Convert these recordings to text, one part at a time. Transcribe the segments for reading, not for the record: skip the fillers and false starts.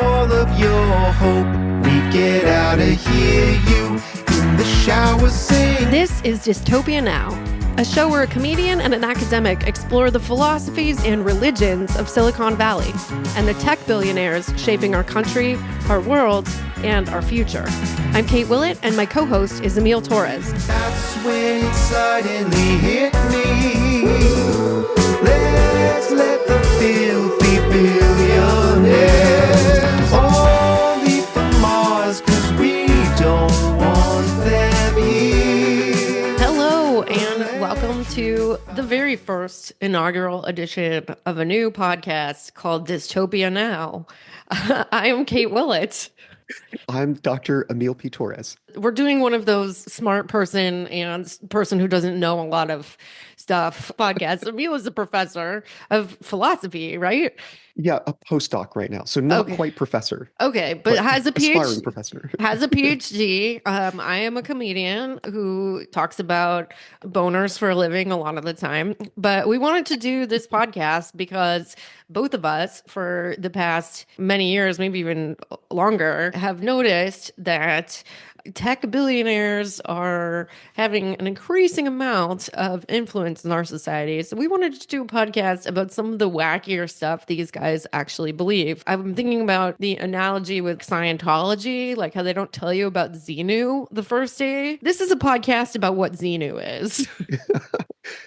all of your hope. We get out of here, you in the shower sing. This is Dystopia Now, a show where a comedian and an academic explore the philosophies and religions of Silicon Valley and the tech billionaires shaping our country, our world, and our future. I'm Kate Willett, and my co-host is Emile Torres. That's when it suddenly hit me. Let's let the filthy billionaires all leave for Mars, 'cause we don't want them here. Hello, and welcome to the very first inaugural edition of a new podcast called Dystopia Now. I am Kate Willett. I'm Dr. Emile P. Torres. We're doing one of those smart person and person who doesn't know a lot of stuff podcasts. Emile is a professor of philosophy, right? Yeah, a postdoc right now. So not Okay. quite professor. Okay, but has a aspiring PhD. professor. Has a PhD. I am a comedian who talks about boners for a living a lot of the time. But we wanted to do this podcast because both of us, for the past many years, maybe even longer, have noticed that tech billionaires are having an increasing amount of influence in our society. So we wanted to do a podcast about some of the wackier stuff these guys actually believe. I'm thinking about the analogy with Scientology, like how they don't tell you about Xenu the first day. This is a podcast about what Xenu is.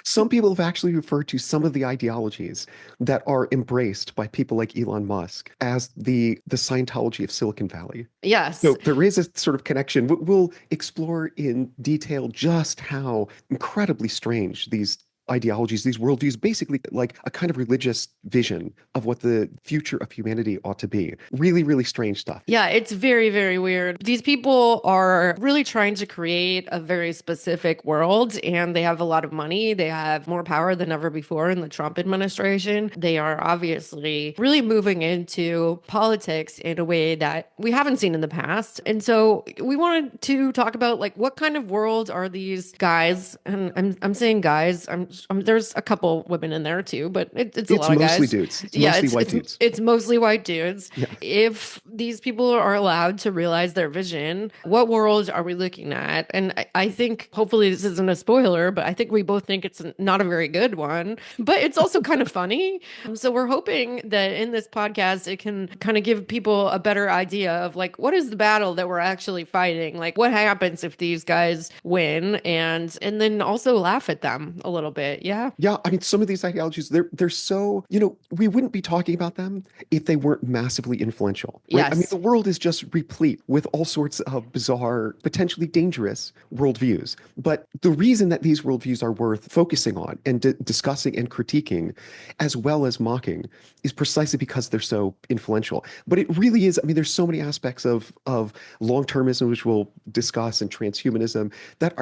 Some people have actually referred to some of the ideologies that are embraced by people like Elon Musk as the Scientology of Silicon Valley. Yes. So there is a sort of connection. We'll explore in detail just how incredibly strange these ideologies, these worldviews, basically like a kind of religious vision of what the future of humanity ought to be. Really, really strange stuff. Yeah, it's very, very weird. These people are really trying to create a very specific world, and they have a lot of money. They have more power than ever before in the Trump administration. They are obviously really moving into politics in a way that we haven't seen in the past. And so we wanted to talk about like what kind of world are these guys? And I'm saying guys. There's a couple women in there too, but it's a lot of guys. It's mostly dudes. It's mostly white dudes. It's mostly white dudes. Yeah. If these people are allowed to realize their vision, what world are we looking at? And I think hopefully this isn't a spoiler, but I think we both think it's not a very good one, but it's also kind of funny. So we're hoping that in this podcast, it can kind of give people a better idea of like, what is the battle that we're actually fighting? Like what happens if these guys win, and then also laugh at them a little bit. Yeah. Yeah. I mean, some of these ideologies, they're so, we wouldn't be talking about them if they weren't massively influential. Right? Yes. I mean, the world is just replete with all sorts of bizarre, potentially dangerous worldviews. But the reason that these worldviews are worth focusing on and discussing and critiquing, as well as mocking, is precisely because they're so influential. But it really is, I mean, there's so many aspects of long-termism, which we'll discuss, and transhumanism that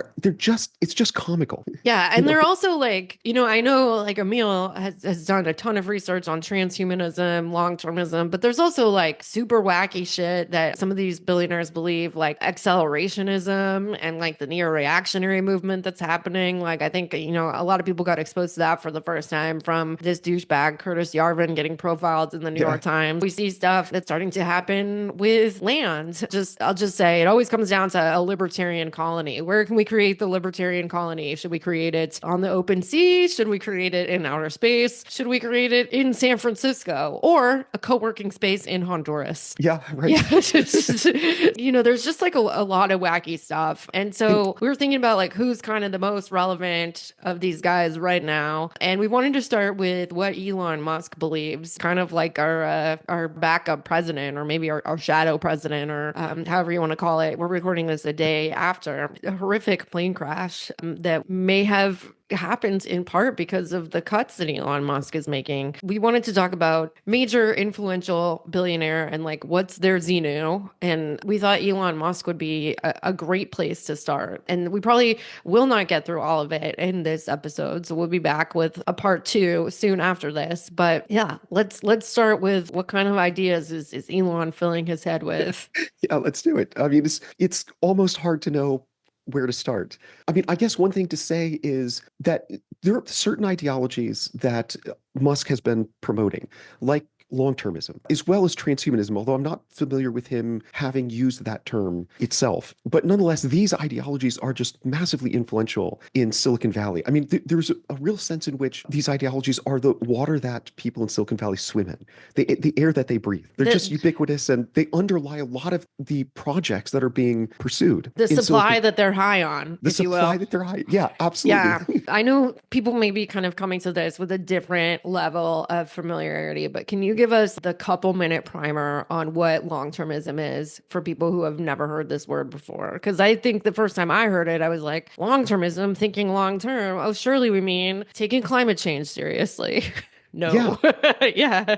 it's just comical. Yeah. And they're also like, I know like Emile has done a ton of research on transhumanism, long-termism, but there's also like super wacky shit that some of these billionaires believe, like accelerationism and like the neo-reactionary movement that's happening. Like I think, a lot of people got exposed to that for the first time from this douchebag, Curtis Yarvin, getting profiled in the New York Times. We see stuff that's starting to happen with land. I'll just say it always comes down to a libertarian colony. Where can we create the libertarian colony? Should we create it on the open sea? Should we create it in outer space? Should we create it in San Francisco or a co-working space in Honduras? Yeah, right. Yeah, there's just like a lot of wacky stuff. And so we were thinking about like who's kind of the most relevant of these guys right now. And we wanted to start with what Elon Musk believes, kind of like our backup president, or maybe our shadow president, or however you want to call it. We're recording this a day after a horrific plane crash that may have happened in part because of the cuts that Elon Musk is making. We wanted to talk about major influential billionaire and like what's their Xenu. And we thought Elon Musk would be a great place to start. And we probably will not get through all of it in this episode. So we'll be back with a part 2 soon after this. But yeah, let's start with what kind of ideas is Elon filling his head with? Yeah, let's do it. I mean, it's almost hard to know where to start. I mean, I guess one thing to say is that there are certain ideologies that Musk has been promoting, like long-termism, as well as transhumanism, although I'm not familiar with him having used that term itself. But nonetheless, these ideologies are just massively influential in Silicon Valley. I mean, there's a real sense in which these ideologies are the water that people in Silicon Valley swim in, the air that they breathe. They're just ubiquitous, and they underlie a lot of the projects that are being pursued. The in supply Silicon, that they're high on, the if you will. supply that they're high. Yeah, Yeah, absolutely. I know people may be kind of coming to this with a different level of familiarity, but can you give us the couple minute primer on what long-termism is for people who have never heard this word before? Because I think the first time I heard it, I was like, long-termism, thinking long-term. Oh, surely we mean taking climate change seriously. Yeah. No. Yeah.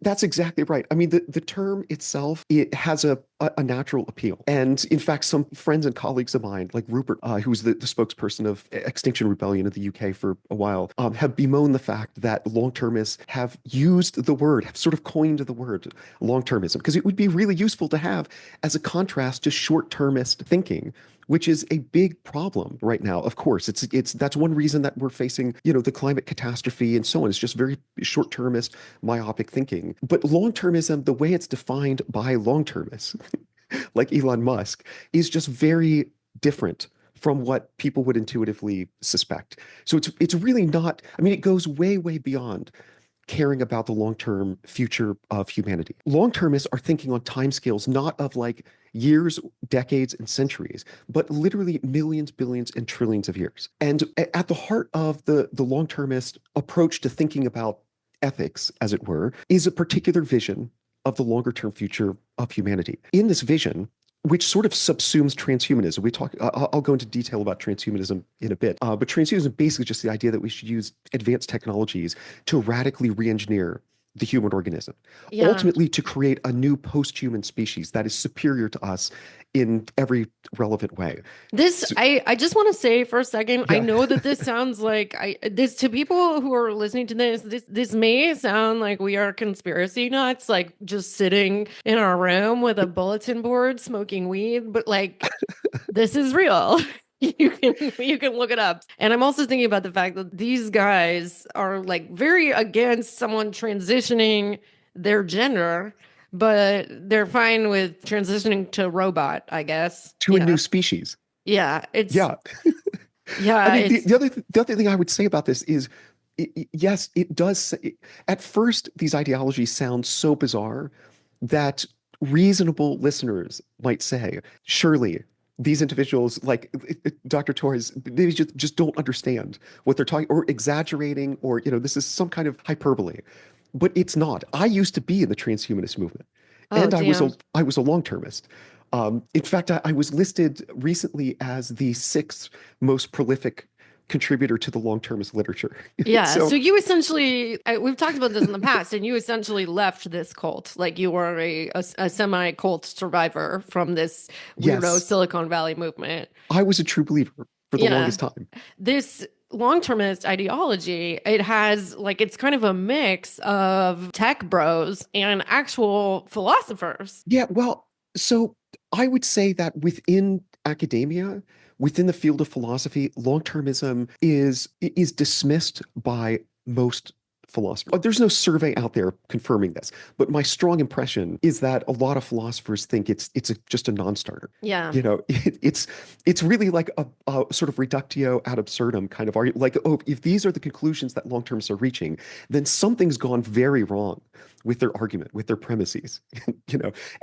That's exactly right. I mean, the term itself, it has a natural appeal. And in fact, some friends and colleagues of mine, like Rupert, who was the spokesperson of Extinction Rebellion in the UK for a while, have bemoaned the fact that long-termists have used the word, have sort of coined the word long-termism, because it would be really useful to have as a contrast to short-termist thinking, which is a big problem right now. Of course, it's that's one reason that we're facing, the climate catastrophe and so on. It's just very short-termist, myopic thinking. But long-termism, the way it's defined by long-termists, like Elon Musk, is just very different from what people would intuitively suspect. So it's really not, I mean, it goes way, way beyond caring about the long-term future of humanity. Long-termists are thinking on timescales not of like years, decades, and centuries, but literally millions, billions, and trillions of years. And at the heart of the long-termist approach to thinking about ethics, as it were, is a particular vision of the longer-term future of humanity. In this vision, which sort of subsumes transhumanism. I'll go into detail about transhumanism in a bit, but transhumanism is basically just the idea that we should use advanced technologies to radically re-engineer the human organism, ultimately to create a new post-human species that is superior to us in every relevant way. I just want to say for a second, I Yeah. know that this sounds like this to people who are listening to this may sound like we are conspiracy nuts, like just sitting in our room with a bulletin board smoking weed, but like this is real. You can look it up. And I'm also thinking about the fact that these guys are like very against someone transitioning their gender, but they're fine with transitioning to robot, I guess. To a new species. Yeah, Yeah. I mean, the other thing I would say about this is, yes, it does. At first, these ideologies sound so bizarre that reasonable listeners might say, surely these individuals, like Dr. Torres, they just don't understand what they're talking, or exaggerating, or this is some kind of hyperbole. But it's not. I used to be in the transhumanist movement, and damn. I was a long-termist. In fact, I was listed recently as the sixth most prolific contributor to the long-termist literature. Yeah. So So you essentially, we've talked about this in the past, and you essentially left this cult. Like you were a semi-cult survivor from this weirdo yes, Silicon Valley movement. I was a true believer for the Yeah. longest time. This long-termist ideology, it has like, it's kind of a mix of tech bros and actual philosophers. Yeah, well, so I would say that within academia, within the field of philosophy, long-termism is dismissed by most philosophers. There's no survey out there confirming this, but my strong impression is that a lot of philosophers think just a non-starter. Yeah. It's really like a sort of reductio ad absurdum kind of argument. Like, oh, if these are the conclusions that long-termists are reaching, then something's gone very wrong with their argument, with their premises.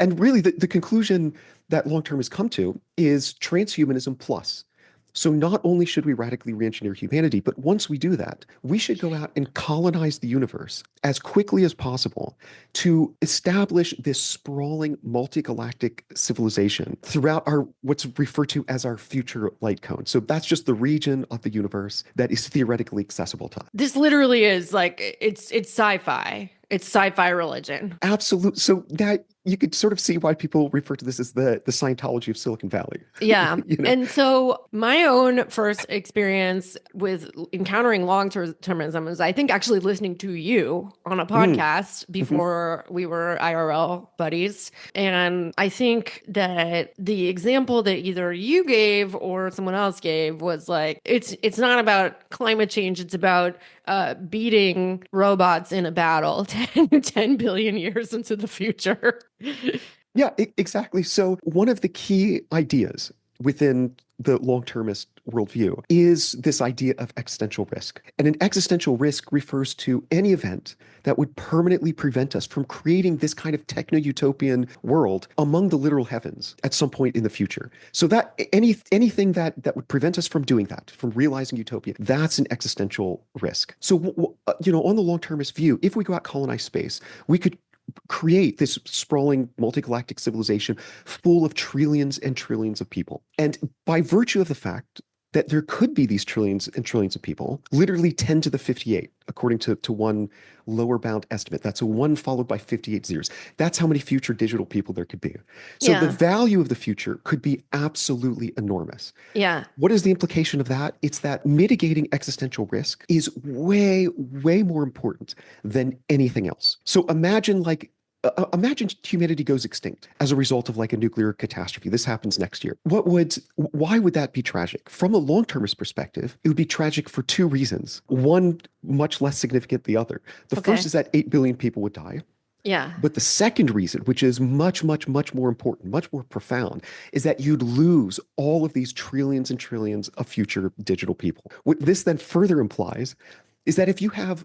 And really the conclusion that long-termists come to is transhumanism plus. So not only should we radically re-engineer humanity, but once we do that, we should go out and colonize the universe as quickly as possible to establish this sprawling multi-galactic civilization throughout what's referred to as our future light cone. So that's just the region of the universe that is theoretically accessible to us. This literally is like, it's sci-fi. It's sci-fi religion. Absolutely. So that you could sort of see why people refer to this as the Scientology of Silicon Valley. Yeah. And so my own first experience with encountering long-termism is, I think, actually listening to you on a podcast before we were IRL buddies. And I think that the example that either you gave or someone else gave was like, it's not about climate change. It's about beating robots in a battle, 10 billion years into the future. Yeah, exactly. So one of the key ideas within the long-termist worldview is this idea of existential risk. And an existential risk refers to any event that would permanently prevent us from creating this kind of techno-utopian world among the literal heavens at some point in the future. So that anything that would prevent us from doing that, from realizing utopia, that's an existential risk. So on the long-termist view, if we go out colonize space, we could create this sprawling multi-galactic civilization full of trillions and trillions of people. And by virtue of the fact that there could be these trillions and trillions of people, literally 10 to the 58, according to one lower bound estimate. That's a 1 followed by 58 zeros. That's how many future digital people there could be. So the value of the future could be absolutely enormous. Yeah. What is the implication of that? It's that mitigating existential risk is way, way more important than anything else. So imagine humanity goes extinct as a result of like a nuclear catastrophe. This happens next year. Why would that be tragic? From a long-termist perspective, it would be tragic for two reasons. One much less significant than the other. The first is that 8 billion people would die. Yeah. But the second reason, which is much, much, much more important, much more profound, is that you'd lose all of these trillions and trillions of future digital people. What this then further implies is that if you have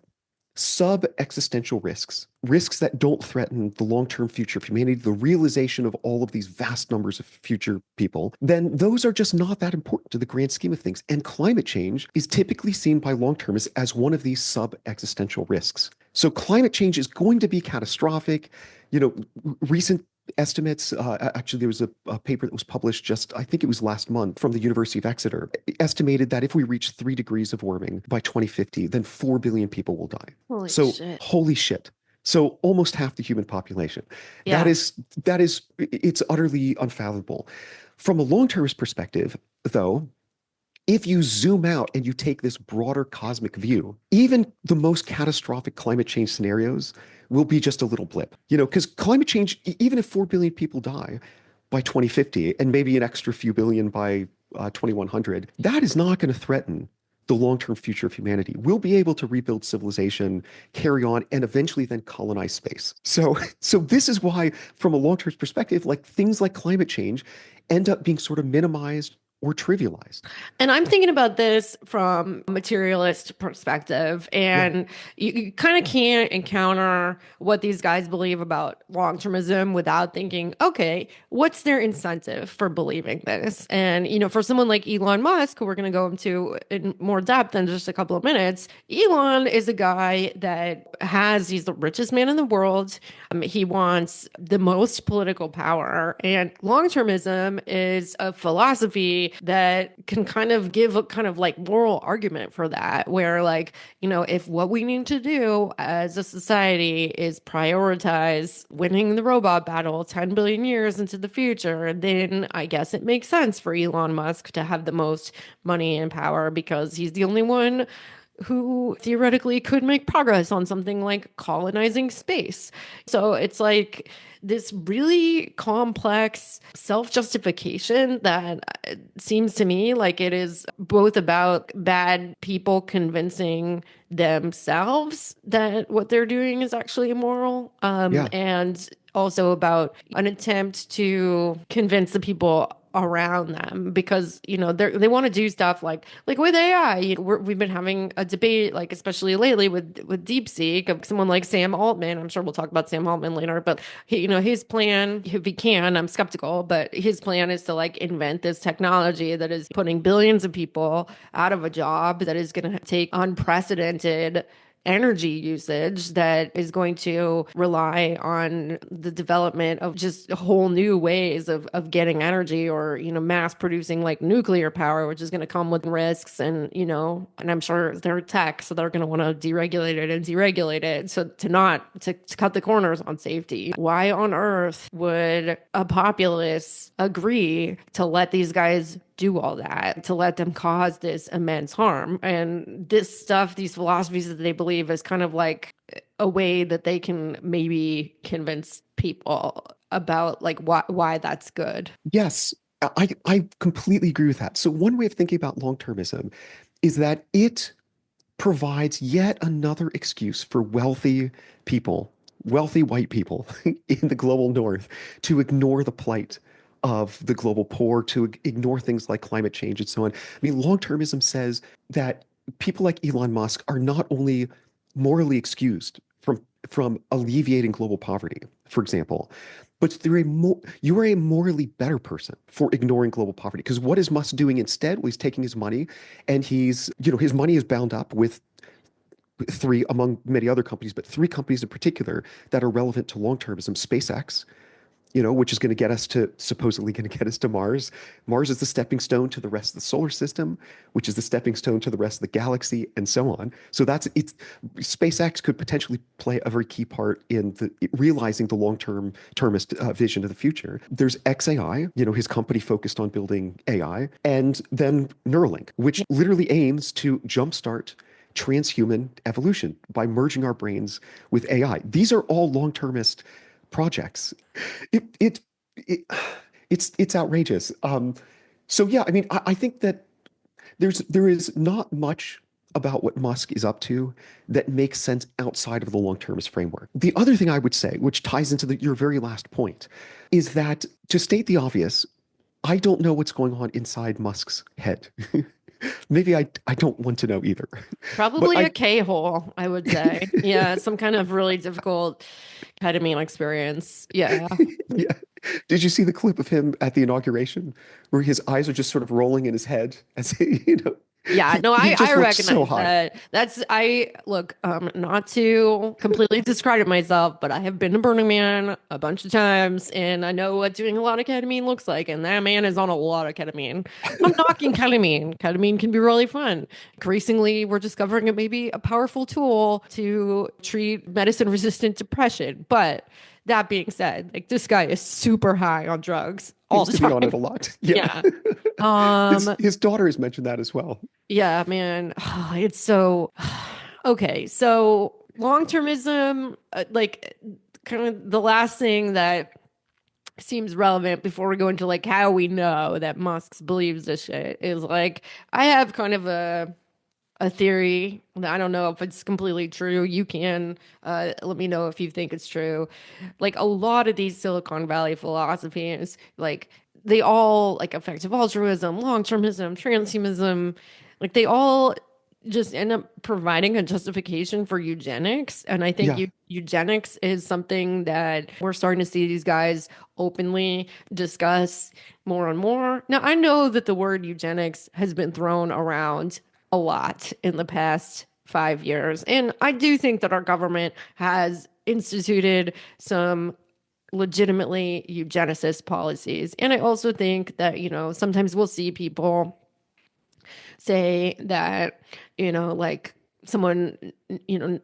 sub-existential risks that don't threaten the long-term future of humanity, the realization of all of these vast numbers of future people, then those are just not that important to the grand scheme of things. And climate change is typically seen by long-termists as one of these sub-existential risks. So climate change is going to be catastrophic. Recent estimates, actually there was a paper that was published I think it was last month from the University of Exeter, estimated that if we reach 3 degrees of warming by 2050, then 4 billion people will die. Holy shit. So almost half the human population. Yeah. It's utterly unfathomable. From a long-termist perspective, though, if you zoom out and you take this broader cosmic view, even the most catastrophic climate change scenarios will be just a little blip. Because climate change, even if 4 billion people die by 2050 and maybe an extra few billion by 2100, that is not going to threaten the long-term future of humanity. We'll be able to rebuild civilization, carry on, and eventually then colonize space. So this is why, from a long-term perspective, like things like climate change end up being sort of minimized or trivialized. And I'm thinking about this from a materialist perspective, and you kind of can't encounter what these guys believe about long-termism without thinking, okay, what's their incentive for believing this? And, for someone like Elon Musk, who we're going to go into in more depth in just a couple of minutes, Elon is a guy that he's the richest man in the world. He wants the most political power, and long-termism is a philosophy that can kind of give a kind of like moral argument for that, where like, if what we need to do as a society is prioritize winning the robot battle 10 billion years into the future, then I guess it makes sense for Elon Musk to have the most money and power because he's the only one who theoretically could make progress on something like colonizing space. So it's like this really complex self-justification that seems to me like it is both about bad people convincing themselves that what they're doing is actually immoral, and also about an attempt to convince the people around them, because they want to do stuff like with AI. We've been having a debate, like especially lately with DeepSeek, of someone like Sam Altman. I'm sure we'll talk about Sam Altman later, but his plan, if he can, I'm skeptical, but his plan is to like invent this technology that is putting billions of people out of a job, that is going to take unprecedented energy usage, that is going to rely on the development of just whole new ways of getting energy, or mass producing like nuclear power, which is going to come with risks, and and I'm sure they're tech, so they're going to want to deregulate it so to cut the corners on safety. Why on earth would a populace agree to let these guys do all that, to let them cause this immense harm? And this stuff, these philosophies that they believe, is kind of like a way that they can maybe convince people about like why that's good. Yes, I completely agree with that. So one way of thinking about long-termism is that it provides yet another excuse for wealthy white people in the global north to ignore the plight of the global poor, to ignore things like climate change and so on. I mean, long-termism says that people like Elon Musk are not only morally excused from alleviating global poverty, for example, but you are a morally better person for ignoring global poverty. Because what is Musk doing instead? Well, he's taking his money and his money is bound up with three, among many other companies, but three companies in particular that are relevant to long-termism: SpaceX, which is supposedly going to get us to Mars. Mars is the stepping stone to the rest of the solar system, which is the stepping stone to the rest of the galaxy, and so on. So SpaceX could potentially play a very key part in realizing the long-termist vision of the future. There's XAI, his company focused on building AI, and then Neuralink, which literally aims to jumpstart transhuman evolution by merging our brains with AI. These are all long-termist projects. It, it, it it's outrageous. So yeah, I mean, I think that there is not much about what Musk is up to that makes sense outside of the long-termist framework. The other thing I would say, which ties into your very last point, is that, to state the obvious, I don't know what's going on inside Musk's head. Maybe I don't want to know either. But Probably a K-hole, I would say. Yeah, some kind of really difficult ketamine experience. Yeah. yeah. Did you see the clip of him at the inauguration where his eyes are just sort of rolling in his head as Yeah, no, he just I looks so recognize high. that. I look, not to completely discredit myself, but I have been to Burning Man a bunch of times and I know what doing a lot of ketamine looks like. And that man is on a lot of ketamine. I'm knocking ketamine. Ketamine can be really fun. Increasingly, we're discovering it may be a powerful tool to treat medicine-resistant depression. But that being said, like, this guy is super high on drugs all Seems the to be on it time. a lot. Yeah. Yeah. Um, His daughter has mentioned that as well. yeah, man. It's so okay. So long-termism, like, kind of the last thing that seems relevant before we go into like how we know that Musk believes this shit is like, I have kind of a theory that I don't know if it's completely true. You can let me know if you think it's true. Like, a lot of these Silicon Valley philosophies, like, they all, like, effective altruism, long-termism, transhumanism, like, they all just end up providing a justification for eugenics. And I think Yeah. eugenics is something that we're starting to see these guys openly discuss more and more. Now, I know that the word eugenics has been thrown around a lot in the past 5 years. And I do think that our government has instituted some legitimately eugenicist policies. And I also think that, sometimes we'll see people say that, like, someone,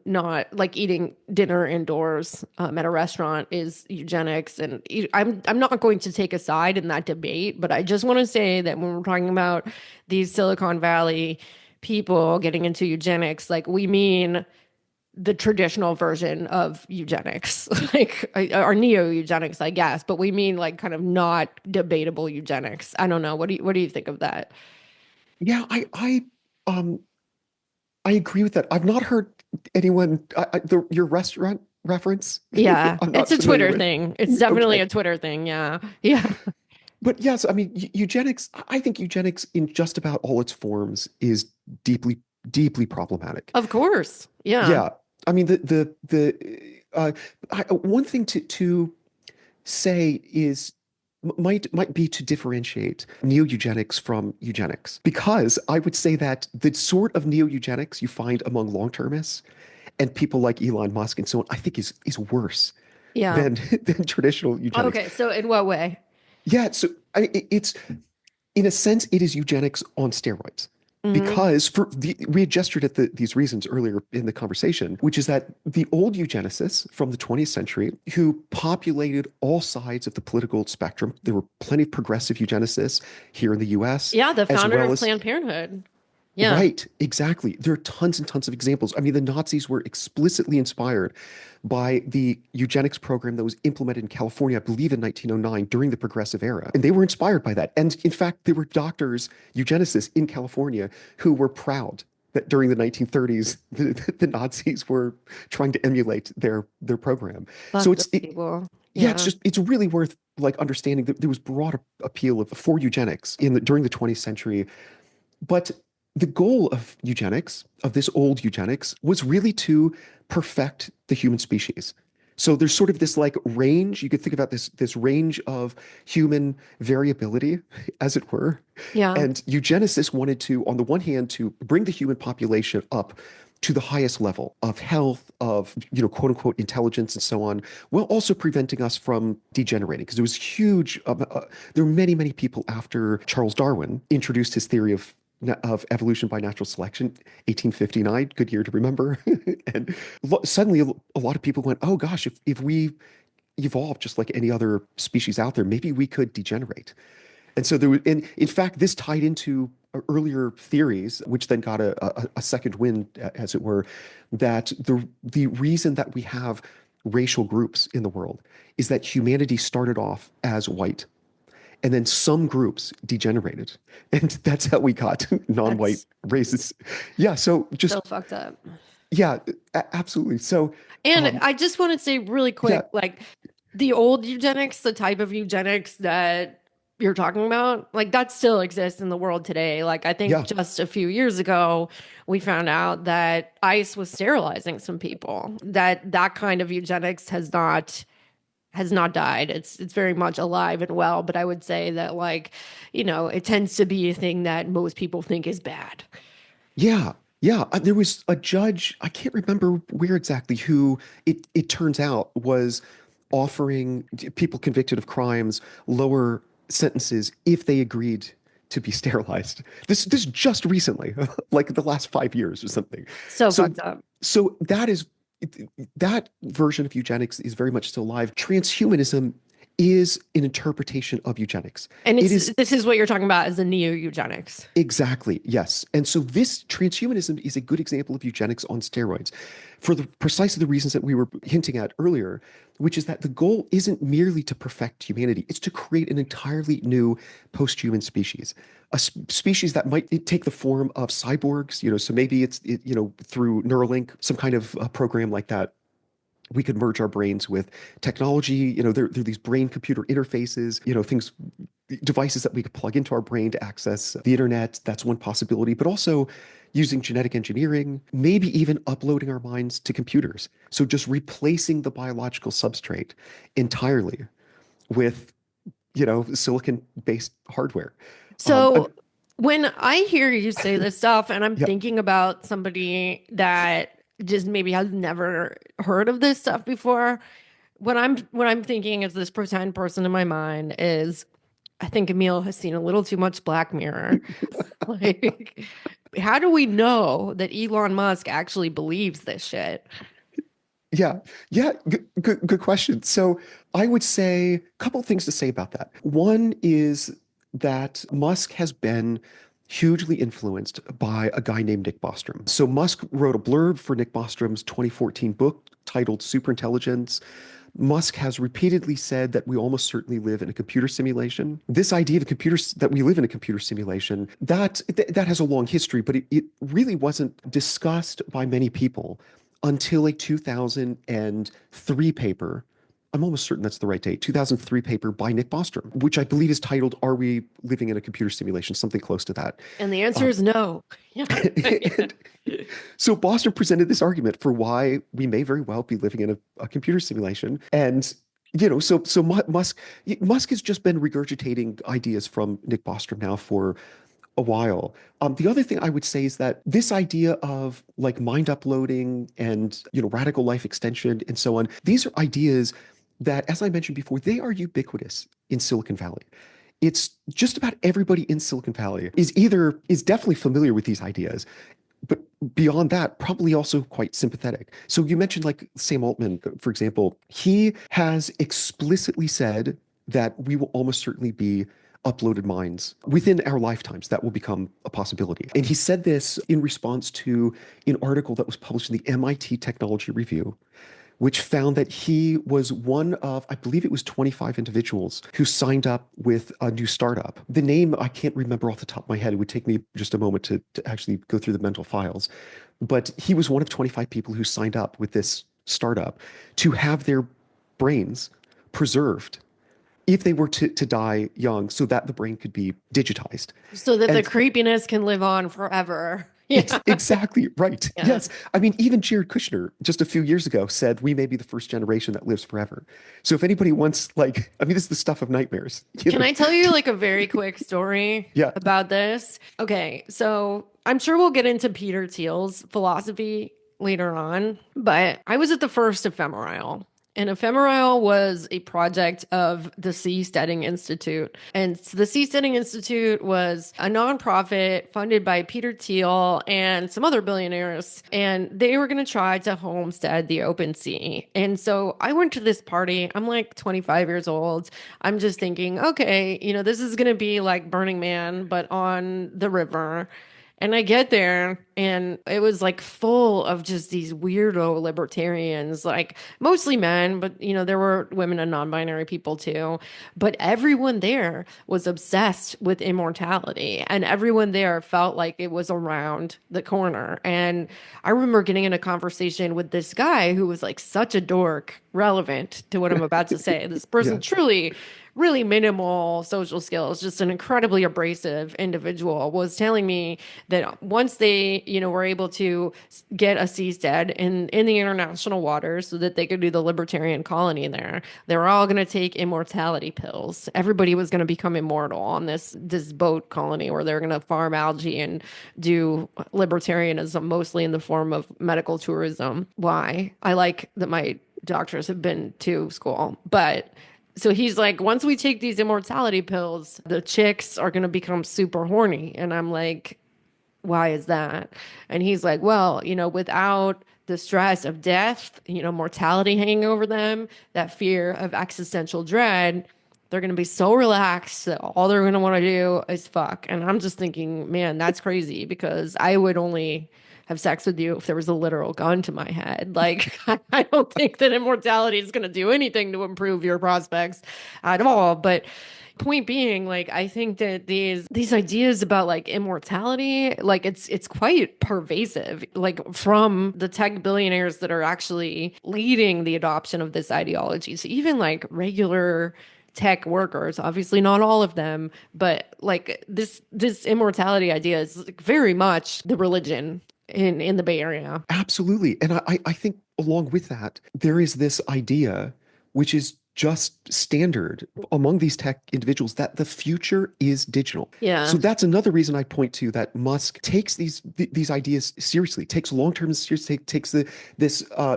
not like eating dinner indoors at a restaurant is eugenics. And I'm not going to take a side in that debate, but I just want to say that when we're talking about these Silicon Valley people getting into eugenics, like, we mean the traditional version of eugenics, like, or neo eugenics, I guess, but we mean, like, kind of not debatable eugenics. I don't know. What do you think of that? Yeah, um I agree with that. I've not heard anyone your restaurant reference. Yeah, I'm it's not a familiar Twitter with. thing. It's definitely Okay. a Twitter thing. Yeah. Yeah. But yes, I mean, eugenics, I think eugenics in just about all its forms is deeply, deeply problematic. Of course. Yeah. Yeah. I mean, one thing to say is might be to differentiate neo-eugenics from eugenics, because I would say that the sort of neo-eugenics you find among long-termists and people like Elon Musk and so on, I think is worse Yeah. than than traditional eugenics. Okay. So in what way? Yeah, so it's in a sense it is eugenics on steroids. Hmm. Because we had gestured at these reasons earlier in the conversation, which is that the old eugenicists from the 20th century who populated all sides of the political spectrum, there were plenty of progressive eugenicists here in the US, Yeah. The as founder well of as Planned Parenthood. Yeah. right, exactly. There are tons and tons of examples. I mean, the Nazis were explicitly inspired by the eugenics program that was implemented in California, I believe in 1909 during the Progressive Era. And they were inspired by that. And in fact, there were doctors, eugenicists in California who were proud that during the 1930s, the Nazis were trying to emulate their program. So Fuck those people. yeah, Yeah. it's really worth like understanding that there was broad appeal for eugenics during the 20th century. But the goal of eugenics, of this old eugenics, was really to perfect the human species. So there's sort of this like range, you could think about this range of human variability, as it were. Yeah. And eugenicists wanted to, on the one hand, to bring the human population up to the highest level of health, of, quote unquote, intelligence and so on, while also preventing us from degenerating. Because there was huge, there were many, many people after Charles Darwin introduced his theory of evolution by natural selection, 1859, good year to remember. And suddenly a lot of people went, oh gosh, if we evolved just like any other species out there, maybe we could degenerate. And so there was, and in fact, this tied into earlier theories, which then got a second wind, as it were, that the reason that we have racial groups in the world is that humanity started off as white, and then some groups degenerated, and that's how we got non-white That's races. Yeah, so just so fucked up. yeah, absolutely. So And I just want to say really yeah, quick, like the old eugenics, the type of eugenics that you're talking about, like that still exists in the world today. Like I think yeah, just a few years ago, we found out that ICE was sterilizing some people. That kind of eugenics has not died. It's very much alive and well, but I would say that like, it tends to be a thing that most people think is bad. yeah, yeah. There was a judge, I can't remember where exactly, who it turns out was offering people convicted of crimes lower sentences if they agreed to be sterilized. This just recently, like the last 5 years or something. So So fucked up. so that version of eugenics is very much still alive. Transhumanism is an interpretation of eugenics. And It is this is what you're talking about as a neo eugenics. exactly, yes. And so this transhumanism is a good example of eugenics on steroids for precisely the reasons that we were hinting at earlier, which is that the goal isn't merely to perfect humanity, it's to create an entirely new post-human species. A species that might take the form of cyborgs, so maybe through Neuralink, some kind of program like that, we could merge our brains with technology. There are these brain computer interfaces, things, devices that we could plug into our brain to access the internet. That's one possibility, but also using genetic engineering, maybe even uploading our minds to computers. So just replacing the biological substrate entirely with, silicon-based hardware. So when I hear you say this stuff and I'm Yeah, thinking about somebody that just maybe has never heard of this stuff before, what I'm thinking is this pretend person in my mind is I think Emile has seen a little too much Black Mirror. Like, how do we know that Elon Musk actually believes this shit? yeah, yeah. Good question. So I would say a couple things to say about that. One is that Musk has been hugely influenced by a guy named Nick Bostrom. So Musk wrote a blurb for Nick Bostrom's 2014 book titled Superintelligence. Musk has repeatedly said that we almost certainly live in a computer simulation. This idea of computers that we live in a computer simulation, that has a long history, but it really wasn't discussed by many people until a 2003 paper. I'm almost certain that's the right date. 2003 paper by Nick Bostrom, which I believe is titled "Are We Living in a Computer Simulation?" Something close to that. And the answer is no. Yeah. And so Bostrom presented this argument for why we may very well be living in a computer simulation. And so Musk has just been regurgitating ideas from Nick Bostrom now for a while. The other thing I would say is that this idea of like mind uploading and radical life extension and so on, these are ideas that, as I mentioned before, they are ubiquitous in Silicon Valley. It's just about everybody in Silicon Valley is definitely familiar with these ideas, but beyond that, probably also quite sympathetic. So you mentioned like Sam Altman, for example, he has explicitly said that we will almost certainly be uploaded minds within our lifetimes. That will become a possibility. And he said this in response to an article that was published in the MIT Technology Review, which found that he was one of, I believe it was 25 individuals who signed up with a new startup. The name I can't remember off the top of my head. It would take me just a moment to actually go through the mental files. But he was one of 25 people who signed up with this startup to have their brains preserved if they were to die young so that the brain could be digitized. So that the And creepiness can live on forever. Yeah. exactly right. Yeah. Yes. I mean, even Jared Kushner just a few years ago said we may be the first generation that lives forever. So if anybody wants, like, I mean, this is the stuff of nightmares. Can I tell you like a very quick story Yeah. about this? Okay, so I'm sure we'll get into Peter Thiel's philosophy later on, but I was at the first ephemeral. And Ephemeral was a project of the Seasteading Institute. And the Seasteading Institute was a nonprofit funded by Peter Thiel and some other billionaires. And they were going to try to homestead the open sea. And so I went to this party. I'm like 25 years old. I'm just thinking, okay, this is going to be like Burning Man, but on the river. And I get there and it was like full of just these weirdo libertarians, like mostly men, but there were women and non-binary people too. But everyone there was obsessed with immortality and everyone there felt like it was around the corner. And I remember getting in a conversation with this guy who was like such a dork, relevant to what I'm about to say. This person Yeah. truly really minimal social skills, just an incredibly abrasive individual, was telling me that once they, were able to get a seastead in the international waters so that they could do the libertarian colony there, they were all going to take immortality pills. Everybody was going to become immortal on this boat colony where they're going to farm algae and do libertarianism, mostly in the form of medical tourism. Why? I like that my doctors have been to school, but so he's like, once we take these immortality pills, the chicks are going to become super horny. And I'm like, why is that? And he's like, well, without the stress of death, mortality hanging over them, that fear of existential dread, they're going to be so relaxed that all they're going to want to do is fuck. And I'm just thinking, man, that's crazy because I would only have sex with you if there was a literal gun to my head. Like, I don't think that immortality is going to do anything to improve your prospects at all. But point being, like, I think that these ideas about like immortality, like it's quite pervasive, like from the tech billionaires that are actually leading the adoption of this ideology. So even like regular tech workers, obviously not all of them, but like this immortality idea is like very much the religion in the Bay Area. Absolutely. And I think along with that, there is this idea, which is just standard among these tech individuals, that the future is digital. Yeah. So that's another reason I point to that Musk takes these ideas seriously, takes long-term seriously, takes the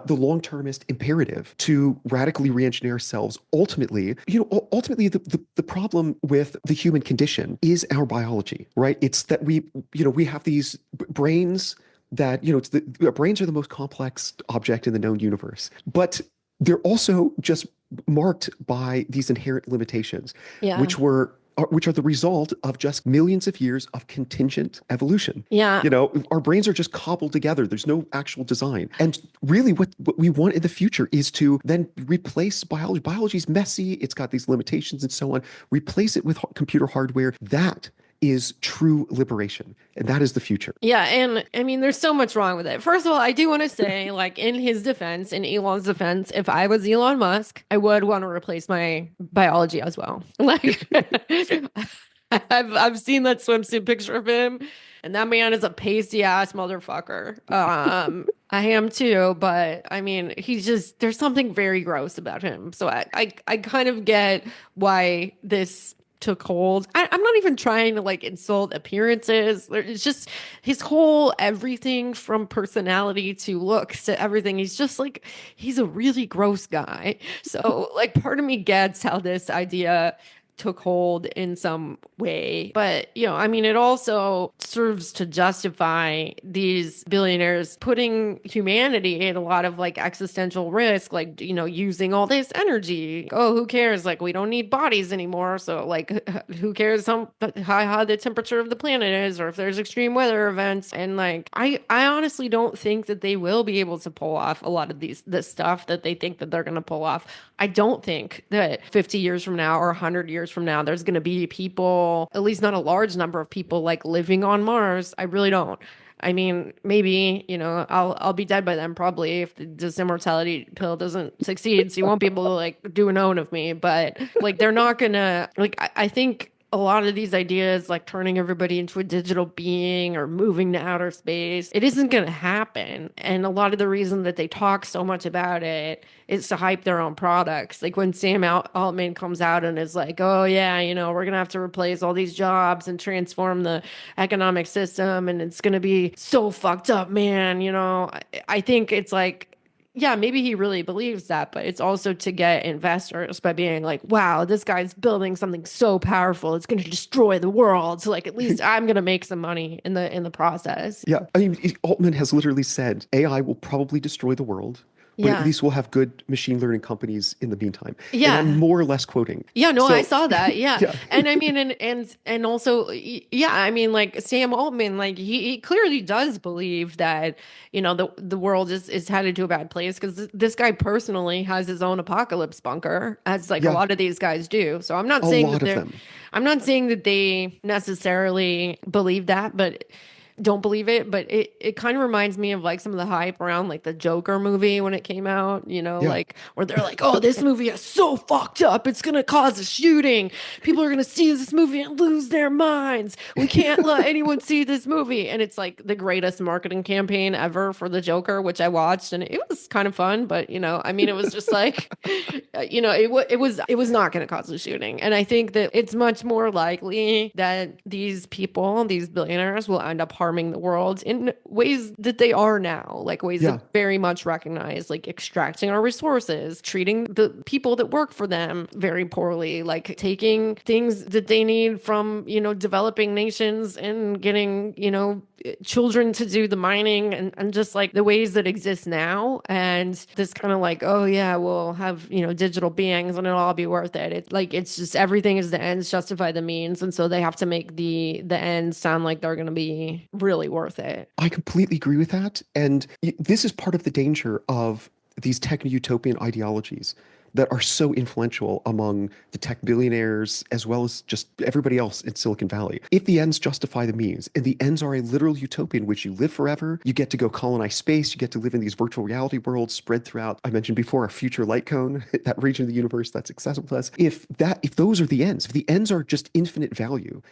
long-termist imperative to radically re-engineer ourselves. Ultimately, the problem with the human condition is our biology, right? It's that we have these brains that, our brains are the most complex object in the known universe, but they're also just marked by these inherent limitations, Yeah. which are the result of just millions of years of contingent evolution. Yeah. Our brains are just cobbled together. There's no actual design. And really what we want in the future is to then replace biology. Biology's messy. It's got these limitations and so on. Replace it with computer hardware. That is true liberation. And that is the future. Yeah. And I mean, there's so much wrong with it. First of all, I do want to say, like, in his defense, in Elon's defense, if I was Elon Musk, I would want to replace my biology as well. Like, I've seen that swimsuit picture of him, and that man is a pasty ass motherfucker. I am too, but I mean, there's something very gross about him. So I kind of get why this took hold. I'm not even trying to like insult appearances. It's just his whole everything from personality to looks to everything. He's a really gross guy. So like part of me gets how this idea took hold in some way. But, I mean, it also serves to justify these billionaires putting humanity at a lot of like existential risk, like, using all this energy. Oh, who cares? Like, we don't need bodies anymore. So, like, who cares how high the temperature of the planet is, or if there's extreme weather events? And like, I honestly don't think that they will be able to pull off a lot of this stuff that they think that they're going to pull off. I don't think that 50 years from now or 100 years from now, there's going to be people, at least not a large number of people, like living on Mars. I really don't. I mean, maybe, I'll be dead by then probably if this immortality pill doesn't succeed. So you won't be able to like do an own of me. But like, they're not gonna like. I think a lot of these ideas, like turning everybody into a digital being or moving to outer space, it isn't going to happen. And a lot of the reason that they talk so much about it is to hype their own products. Like when Sam Altman comes out and is like, oh yeah, we're going to have to replace all these jobs and transform the economic system. And it's going to be so fucked up, man. I think it's like, yeah, maybe he really believes that, but it's also to get investors by being like, wow, this guy's building something so powerful. It's going to destroy the world. So like, at least I'm going to make some money in the process. Yeah. I mean, Altman has literally said AI will probably destroy the world, but Yeah. at least we'll have good machine learning companies in the meantime. Yeah. And I'm more or less quoting. Yeah, no, So- I saw that. Yeah. Yeah. And I mean, and also, yeah, I mean, like Sam Altman, like he clearly does believe that, the world is headed to a bad place because this guy personally has his own apocalypse bunker, as like a Yeah. lot of these guys do. So I'm not A saying lot that of they're, them. I'm not saying that they necessarily believe that, but don't believe it, but it kind of reminds me of like some of the hype around like the Joker movie when it came out, Yeah. like where they're like, oh, this movie is so fucked up, it's gonna cause a shooting. People are gonna see this movie and lose their minds. We can't let anyone see this movie. And it's like the greatest marketing campaign ever for the Joker, which I watched, and it was kind of fun, but I mean, it was just like, it was not gonna cause a shooting. And I think that it's much more likely that these people, these billionaires, will end up harming the world in ways that they are now, like ways Yeah. that very much recognize, like extracting our resources, treating the people that work for them very poorly, like taking things that they need from, developing nations and getting, children to do the mining and just like the ways that exist now. And this kind of like, oh yeah, we'll have, digital beings and it'll all be worth it. It's like, it's just everything is the ends justify the means. And so they have to make the ends sound like they're going to be really worth it. I completely agree with that. And this is part of the danger of these techno-utopian ideologies that are so influential among the tech billionaires as well as just everybody else in Silicon Valley. If the ends justify the means, and the ends are a literal utopia in which you live forever, you get to go colonize space, you get to live in these virtual reality worlds spread throughout, I mentioned before, a future light cone, that region of the universe that's accessible to us. If those are the ends, if the ends are just infinite value,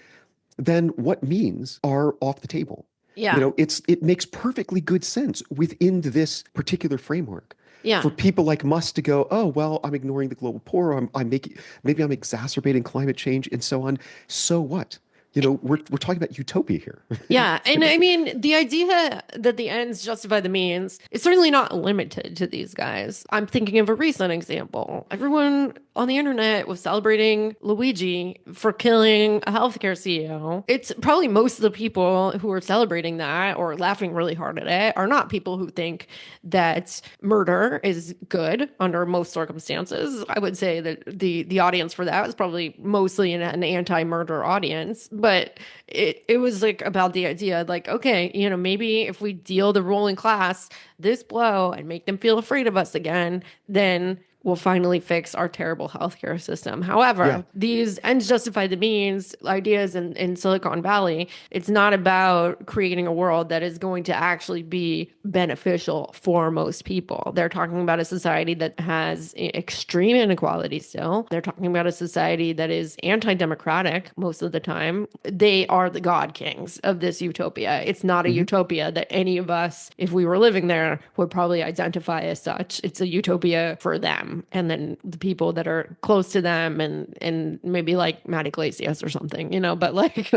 then what means are off the table. Yeah. It makes perfectly good sense within this particular framework. Yeah. For people like Musk to go, oh, well, I'm ignoring the global poor, maybe I'm exacerbating climate change and so on. So what? We're talking about utopia here. Yeah. And I mean, the idea that the ends justify the means is certainly not limited to these guys. I'm thinking of a recent example. Everyone on the internet was celebrating Luigi for killing a healthcare CEO. It's probably most of the people who are celebrating that or laughing really hard at it are not people who think that murder is good under most circumstances. I would say that the audience for that was probably mostly an anti-murder audience, but it was like about the idea like, okay, maybe if we deal the ruling class this blow and make them feel afraid of us again, then we'll finally fix our terrible healthcare system. However, these ends justify the means ideas in Silicon Valley, it's not about creating a world that is going to actually be beneficial for most people. They're talking about a society that has extreme inequality still. They're talking about a society that is anti-democratic most of the time. They are the god kings of this utopia. It's not a utopia that any of us, if we were living there, would probably identify as such. It's a utopia for them. them, and then the people that are close to them, and maybe like Matt Iglesias or something, but like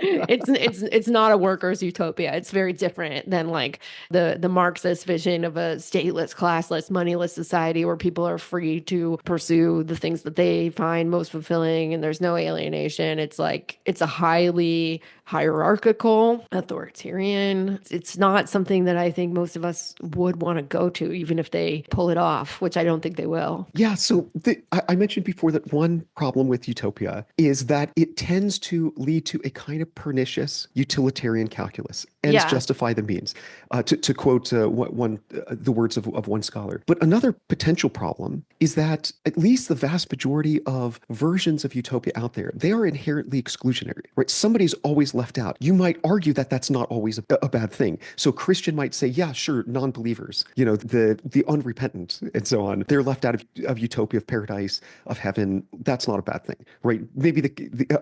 it's not a workers' utopia. It's very different than like the Marxist vision of a stateless, classless, moneyless society where people are free to pursue the things that they find most fulfilling and there's no alienation. It's like it's a highly hierarchical, authoritarian. It's not something that I think most of us would want to go to, even if they pull it off, which I don't think they will. Yeah, so I mentioned before that one problem with utopia is that it tends to lead to a kind of pernicious utilitarian calculus, ends Yeah. justify the means, to quote the words of one scholar. But another potential problem is that at least the vast majority of versions of utopia out there, they are inherently exclusionary, right? Somebody's always left out. You might argue that that's not always a bad thing. So Christian might say, yeah, sure, non-believers, the unrepentant and so on, they're left out of utopia, of paradise, of heaven. That's not a bad thing, right? Maybe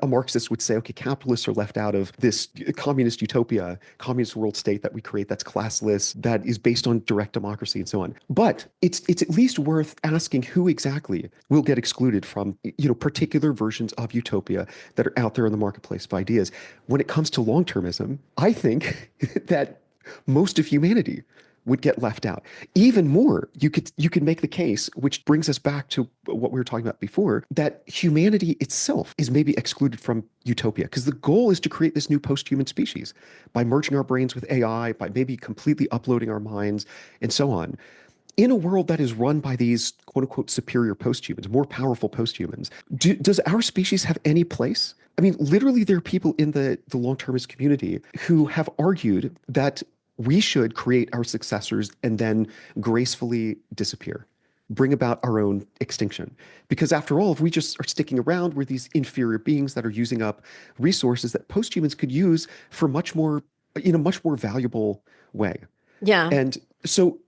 a Marxist would say, okay, capitalists are left out of this communist utopia, communist world state that we create that's classless, that is based on direct democracy and so on. But it's at least worth asking who exactly will get excluded from particular versions of utopia that are out there in the marketplace of ideas. When it comes to long-termism, I think that most of humanity would get left out. Even more, you could make the case, which brings us back to what we were talking about before, that humanity itself is maybe excluded from utopia, because the goal is to create this new post-human species by merging our brains with AI, by maybe completely uploading our minds, and so on. In a world that is run by these quote unquote superior post-humans, more powerful post-humans, does our species have any place? I mean, literally, there are people in the long-termist community who have argued that we should create our successors and then gracefully disappear, bring about our own extinction. Because after all, if we just are sticking around, we're these inferior beings that are using up resources that post-humans could use for much more, in a much more valuable way. Yeah. And so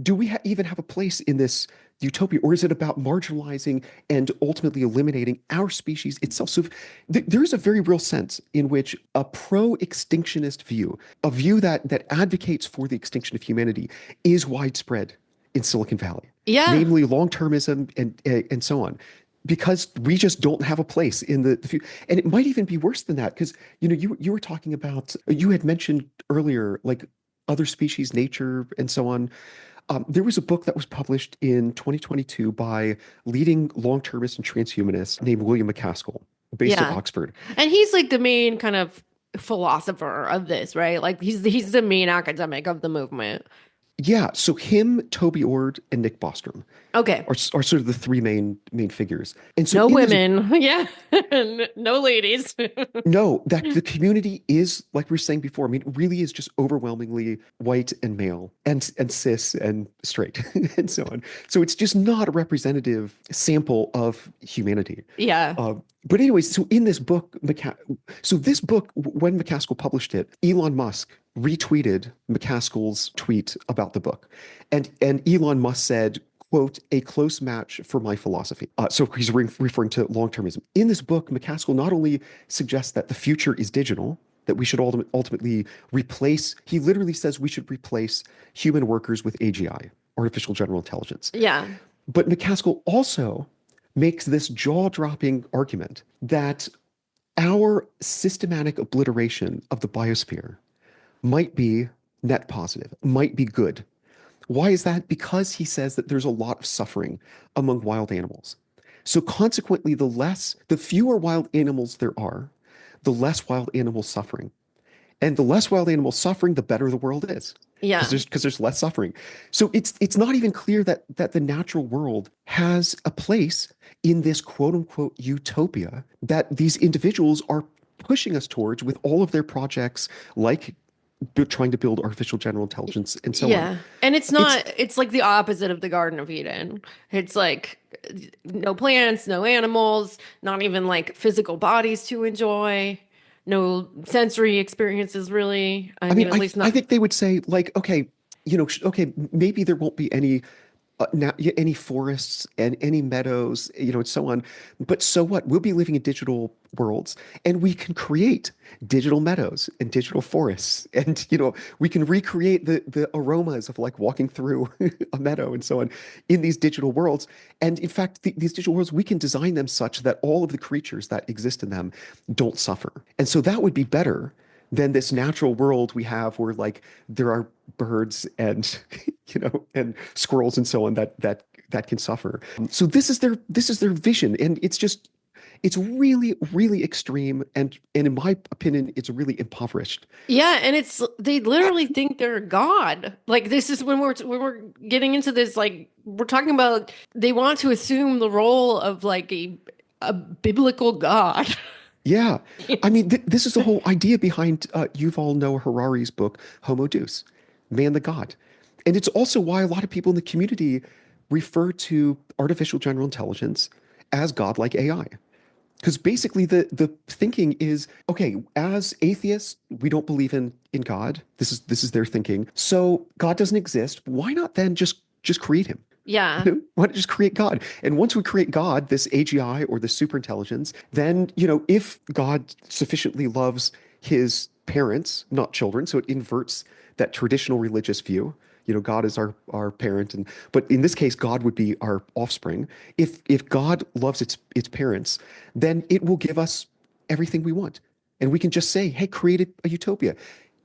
do we even have a place in this utopia, or is it about marginalizing and ultimately eliminating our species itself? So there is a very real sense in which a pro-extinctionist view, a view that advocates for the extinction of humanity, is widespread in Silicon Valley. Yeah. Namely long-termism and so on. Because we just don't have a place in the future. And it might even be worse than that, because you were talking about, you had mentioned earlier, like other species, nature, and so on. There was a book that was published in 2022 by leading long-termist and transhumanist named William McCaskill, based at Yeah. Oxford. And he's like the main kind of philosopher of this, right? Like he's the main academic of the movement. Yeah, so him, Toby Ord, and Nick Bostrom Okay. are sort of the three main figures. And so No in this- women. Yeah. No ladies. No, that the community is, like we were saying before, I mean, it really is just overwhelmingly white and male and cis and straight and so on. So it's just not a representative sample of humanity. Yeah. But anyways, so in this book, when McCaskill published it, Elon Musk retweeted McCaskill's tweet about the book. And Elon Musk said, quote, a close match for my philosophy. So he's referring to long-termism. In this book, McCaskill not only suggests that the future is digital, that we should ultimately replace, he literally says we should replace human workers with AGI, artificial general intelligence. Yeah. But McCaskill also makes this jaw-dropping argument that our systematic obliteration of the biosphere might be net positive, might be good. Why is that? Because he says that there's a lot of suffering among wild animals. So consequently, the fewer wild animals there are, the less wild animal suffering. And the less wild animal suffering, the better the world is. Yeah. Because there's less suffering. So it's not even clear that the natural world has a place in this quote unquote utopia that these individuals are pushing us towards with all of their projects, like trying to build artificial general intelligence and so on. And it's like the opposite of the Garden of Eden. It's like no plants, no animals, not even like physical bodies to enjoy, no sensory experiences really. I mean, at least not. I think they would say, like, okay, okay, maybe there won't be any now any forests and any meadows, and so on. But so what? We'll be living in digital worlds, and we can create digital meadows and digital forests, and we can recreate the aromas of like walking through a meadow and so on in these digital worlds. And in fact, these digital worlds, we can design them such that all of the creatures that exist in them don't suffer. And so that would be better than this natural world we have where like there are birds and and squirrels and so on that can suffer. So this is their vision, and it's really really extreme, and in my opinion it's really impoverished. Yeah, and they literally think they're God. Like this is when we're getting into this, like we're talking about they want to assume the role of like a biblical God. Yeah, I mean this is the whole idea behind Yuval Noah Harari's book Homo Deus, Man the God. And it's also why a lot of people in the community refer to artificial general intelligence as godlike AI. Because basically the thinking is, okay, as atheists, we don't believe in God. This is their thinking. So God doesn't exist. Why not then just create him? Yeah. Why not just create God? And once we create God, this AGI or this superintelligence, then, if God sufficiently loves his parents, not children, so it inverts that traditional religious view. God is our parent, but in this case, God would be our offspring. If God loves its parents, then it will give us everything we want. And we can just say, hey, create a utopia.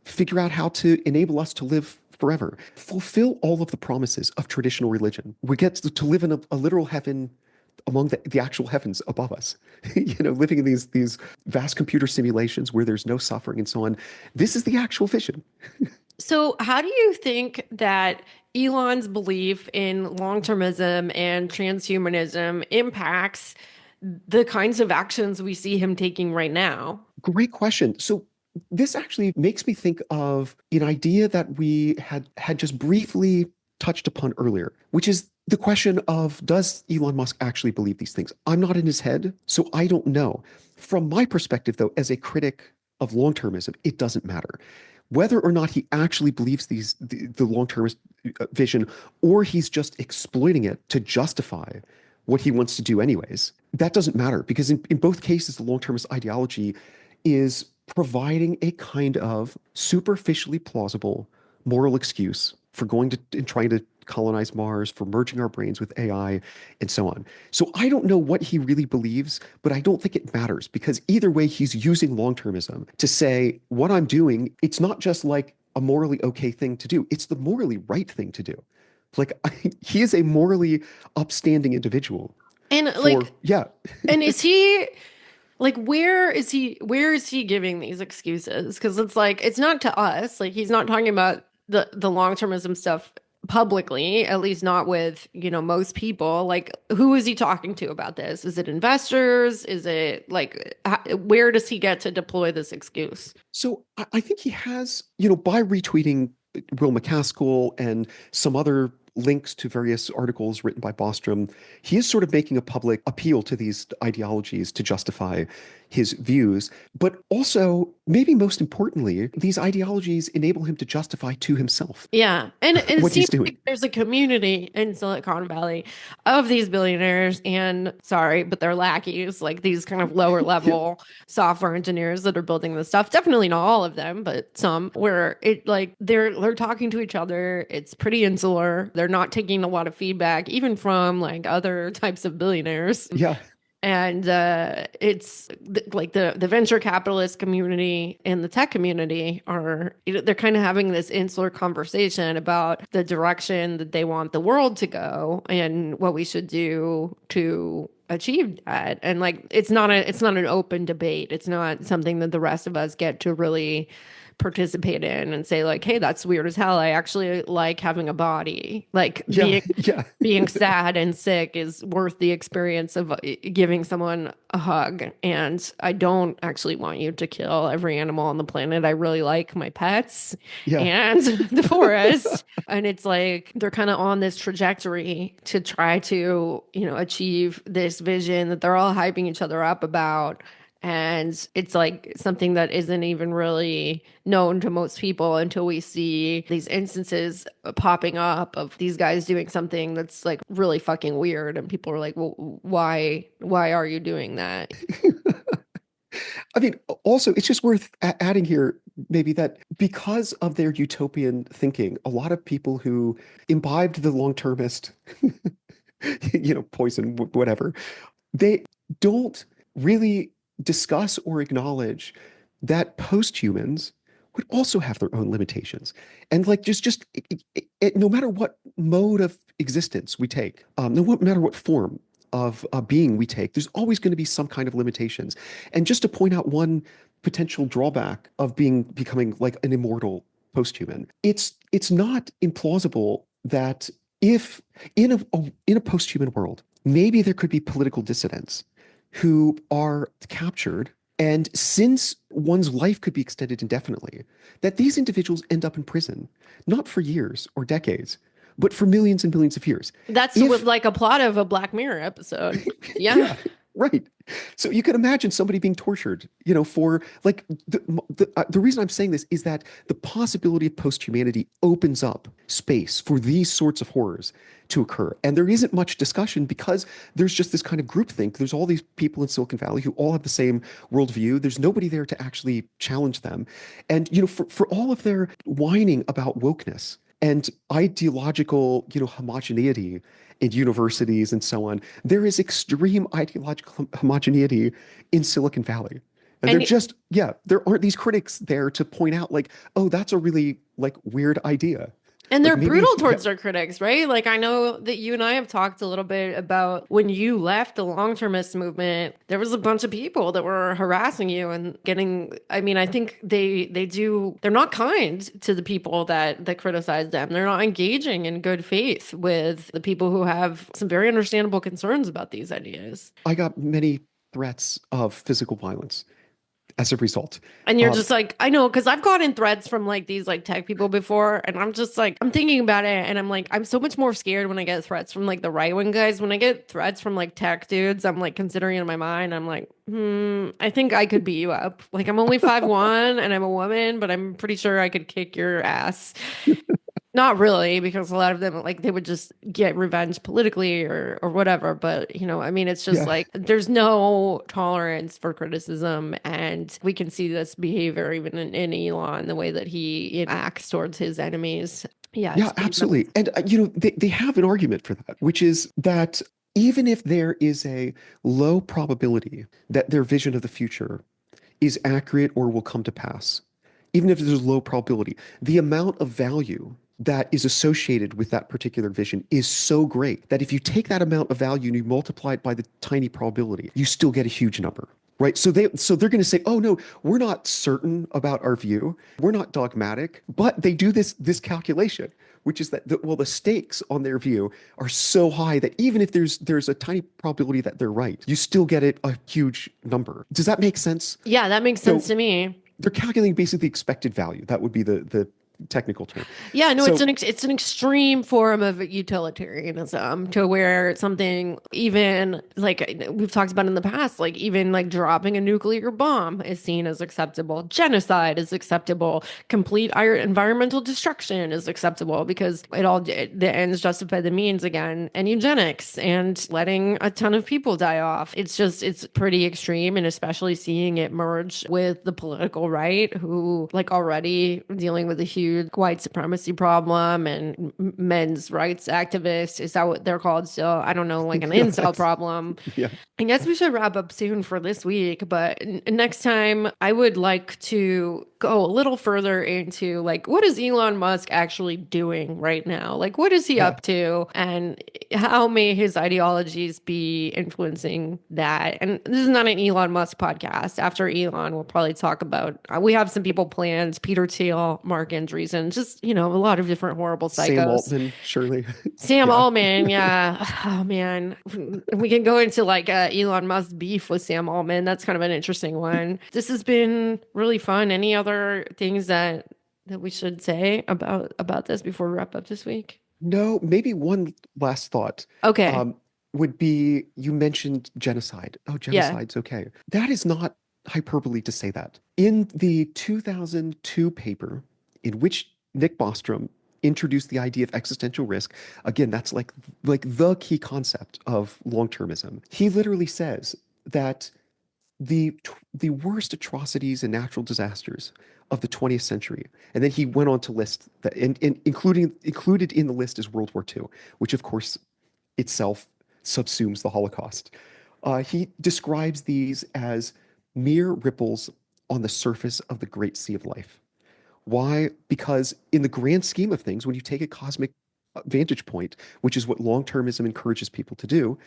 Figure out how to enable us to live forever. Fulfill all of the promises of traditional religion. We get to live in a literal heaven among the actual heavens above us, living in these vast computer simulations where there's no suffering and so on. This is the actual vision. So, how do you think that Elon's belief in long-termism and transhumanism impacts the kinds of actions we see him taking right now? Great question. So this actually makes me think of an idea that we had just briefly touched upon earlier, which is the question of, does Elon Musk actually believe these things? I'm not in his head, so I don't know. From my perspective, though, as a critic of long-termism, it doesn't matter. Whether or not he actually believes the long-term vision, or he's just exploiting it to justify what he wants to do anyways, that doesn't matter, because in both cases, the long-termist ideology is providing a kind of superficially plausible moral excuse for going to and trying to colonize Mars, for merging our brains with AI, and so on. So I don't know what he really believes, but I don't think it matters, because either way, he's using long-termism to say, what I'm doing, it's not just like a morally okay thing to do, it's the morally right thing to do. Like he is a morally upstanding individual. And Yeah. and is he like where is he giving these excuses? Because it's like it's not to us. Like he's not talking about the long-termism stuff publicly, at least not with, most people. Like who is he talking to about this? Is it investors? Is it like where does he get to deploy this excuse? So I think he has, by retweeting Will McCaskill and some other links to various articles written by Bostrom, he is sort of making a public appeal to these ideologies to justify his views. But also, maybe most importantly, these ideologies enable him to justify to himself Yeah. And it what he's seems doing. like there's a community in Silicon Valley of these billionaires and sorry, but they're lackeys, like these kind of lower Yeah. level software engineers that are building this stuff. Definitely not all of them, but some where it like they're talking to each other. It's pretty insular. They're not taking a lot of feedback, even from like other types of billionaires. Yeah. And it's like the venture capitalist community and the tech community they're kind of having this insular conversation about the direction that they want the world to go and what we should do to achieve that. And like it's not an open debate. It's not something that the rest of us get to really participate in and say like, hey, that's weird as hell. I actually like having a body. Like Yeah. being Yeah. being sad and sick is worth the experience of giving someone a hug. And I don't actually want you to kill every animal on the planet. I really like my pets Yeah. and the forest. And it's like they're kind of on this trajectory to try to, achieve this vision that they're all hyping each other up about. And it's like something that isn't even really known to most people until we see these instances popping up of these guys doing something that's like really fucking weird. And people are like, well, why are you doing that? I mean, also, it's just worth adding here maybe that because of their utopian thinking, a lot of people who imbibed the long-termist, poison, whatever, they don't really discuss or acknowledge that post-humans would also have their own limitations. And like no matter what mode of existence we take, no matter what form of being we take, there's always going to be some kind of limitations. And just to point out one potential drawback of becoming like an immortal post-human, it's not implausible that if in a post-human world, maybe there could be political dissidents who are captured. And since one's life could be extended indefinitely, that these individuals end up in prison, not for years or decades, but for millions and millions of years. That's like a plot of a Black Mirror episode. Yeah. Yeah, right. So you can imagine somebody being tortured, for like the reason I'm saying this is that the possibility of post-humanity opens up space for these sorts of horrors to occur. And there isn't much discussion because there's just this kind of groupthink. There's all these people in Silicon Valley who all have the same worldview. There's nobody there to actually challenge them. And, for all of their whining about wokeness and ideological, homogeneity in universities and so on, there is extreme ideological homogeneity in Silicon Valley. And there aren't these critics there to point out like, oh, that's a really like weird idea. And they're Like, brutal towards their critics, right? Like, I know that you and I have talked a little bit about when you left the long-termist movement, there was a bunch of people that were harassing you and I think they're not kind to the people that criticize them. They're not engaging in good faith with the people who have some very understandable concerns about these ideas. I got many threats of physical violence as a result. And you're just like, I know, because I've gotten threats from like these like tech people before, and I'm just like, I'm thinking about it, and I'm like, I'm so much more scared when I get threats from like the right wing guys. When I get threats from like tech dudes, I'm like considering in my mind, I'm like, I think I could beat you up. Like I'm only 5'1" and I'm a woman, but I'm pretty sure I could kick your ass. Not really, because a lot of them like they would just get revenge politically or whatever. But it's just like there's no tolerance for criticism, and we can see this behavior even in Elon, the way that he acts towards his enemies. Yeah, absolutely. And they have an argument for that, which is that even if there is a low probability that their vision of the future is accurate or will come to pass, even if there's low probability, the amount of value that is associated with that particular vision is so great that if you take that amount of value and you multiply it by the tiny probability, you still get a huge number, right? So they're going to say, oh no, we're not certain about our view, we're not dogmatic, but they do this calculation, which is that the stakes on their view are so high that even if there's a tiny probability that they're right, you still get a huge number. Does that make sense? Yeah, that makes sense to me. They're calculating basically expected value. That would be the technical term. Yeah, no, it's an extreme form of utilitarianism to where something even like we've talked about in the past, like even like dropping a nuclear bomb is seen as acceptable. Genocide is acceptable. Complete environmental destruction is acceptable because the ends justify the means again. And eugenics and letting a ton of people die off. It's pretty extreme, and especially seeing it merge with the political right, who like already dealing with a huge white supremacy problem and men's rights activists. Is that what they're called still? I don't know, like an incel problem. Yeah. I guess we should wrap up soon for this week, but next time I would like to go a little further into like, what is Elon Musk actually doing right now? Like, what is he up to, and how may his ideologies be influencing that? And this is not an Elon Musk podcast. After Elon, we'll probably talk about, we have some people planned, Peter Thiel, Mark Andreessen, just, a lot of different horrible psychos. Sam Altman, surely. Sam Altman, yeah. Oh, man. We can go into like Elon Musk's beef with Sam Altman. That's kind of an interesting one. This has been really fun. Any other things that we should say about this before we wrap up this week? No, maybe one last thought. Okay. Would be, you mentioned genocide. Oh, genocide's okay. That is not hyperbole to say that. In the 2002 paper, in which Nick Bostrom introduced the idea of existential risk, again, that's like the key concept of long-termism. He literally says that the worst atrocities and natural disasters of the 20th century, and then he went on to list that, and included in the list is World War II, which of course itself subsumes the Holocaust. He describes these as mere ripples on the surface of the great sea of life. Why? Because in the grand scheme of things, when you take a cosmic vantage point, which is what long-termism encourages people to do,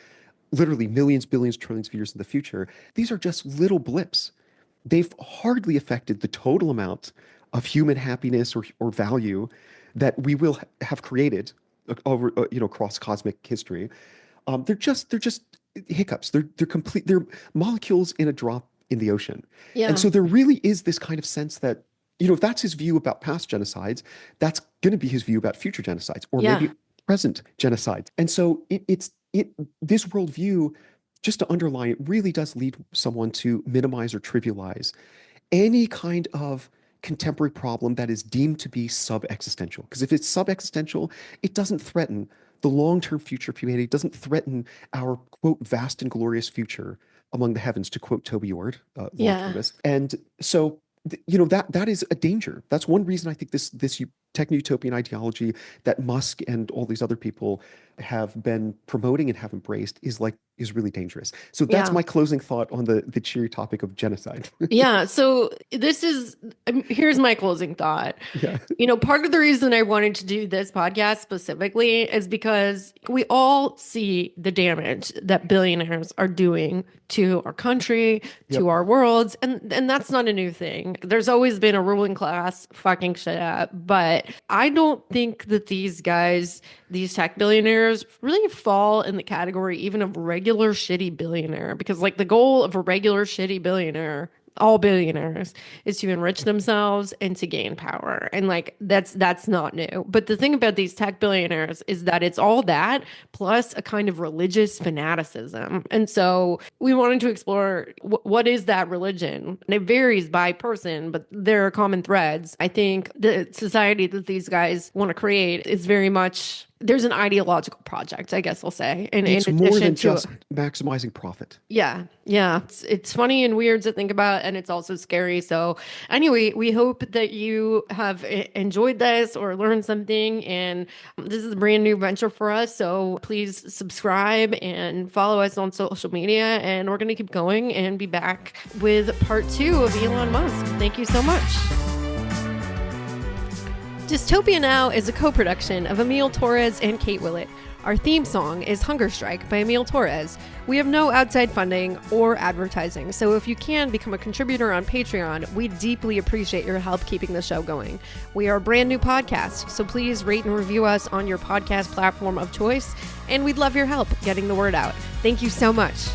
literally millions, billions, trillions of years in the future, these are just little blips. They've hardly affected the total amount of human happiness or value that we will have created over, across cosmic history. They're just hiccups. They're molecules in a drop in the ocean. Yeah. And so there really is this kind of sense that, if that's his view about past genocides, that's going to be his view about future genocides, or maybe present genocides. And so this worldview, just to underline, it really does lead someone to minimize or trivialize any kind of contemporary problem that is deemed to be sub-existential. Because if it's sub-existential, it doesn't threaten the long-term future of humanity. It doesn't threaten our, quote, vast and glorious future among the heavens, to quote Toby Ord, long-termist. And so, that is a danger. That's one reason I think this techno-utopian ideology that Musk and all these other people have been promoting and have embraced is really dangerous. So that's my closing thought on the cheery topic of genocide. Yeah. So here's my closing thought. Yeah. Part of the reason I wanted to do this podcast specifically is because we all see the damage that billionaires are doing to our country, to our worlds. And that's not a new thing. There's always been a ruling class fucking shit up. But I don't think that these guys, these tech billionaires, really fall in the category even of regular shitty billionaire, because the goal of a regular shitty billionaire, all billionaires, is to enrich themselves and to gain power. And that's not new. But the thing about these tech billionaires is that it's all that plus a kind of religious fanaticism. And so we wanted to explore what is that religion? And it varies by person, but there are common threads. I think the society that these guys want to create is very much, there's an ideological project, I guess I'll say. And it's more than just maximizing profit. Yeah. It's funny and weird to think about, and it's also scary. So anyway, we hope that you have enjoyed this or learned something. And this is a brand new venture for us. So please subscribe and follow us on social media. And we're going to keep going and be back with part 2 of Elon Musk. Thank you so much. Dystopia Now is a co-production of Emile Torres and Kate Willett. Our theme song is Hunger Strike by Emile Torres. We have no outside funding or advertising, so if you can become a contributor on Patreon, we deeply appreciate your help keeping the show going. We are a brand new podcast, so please rate and review us on your podcast platform of choice, and we'd love your help getting the word out. Thank you so much.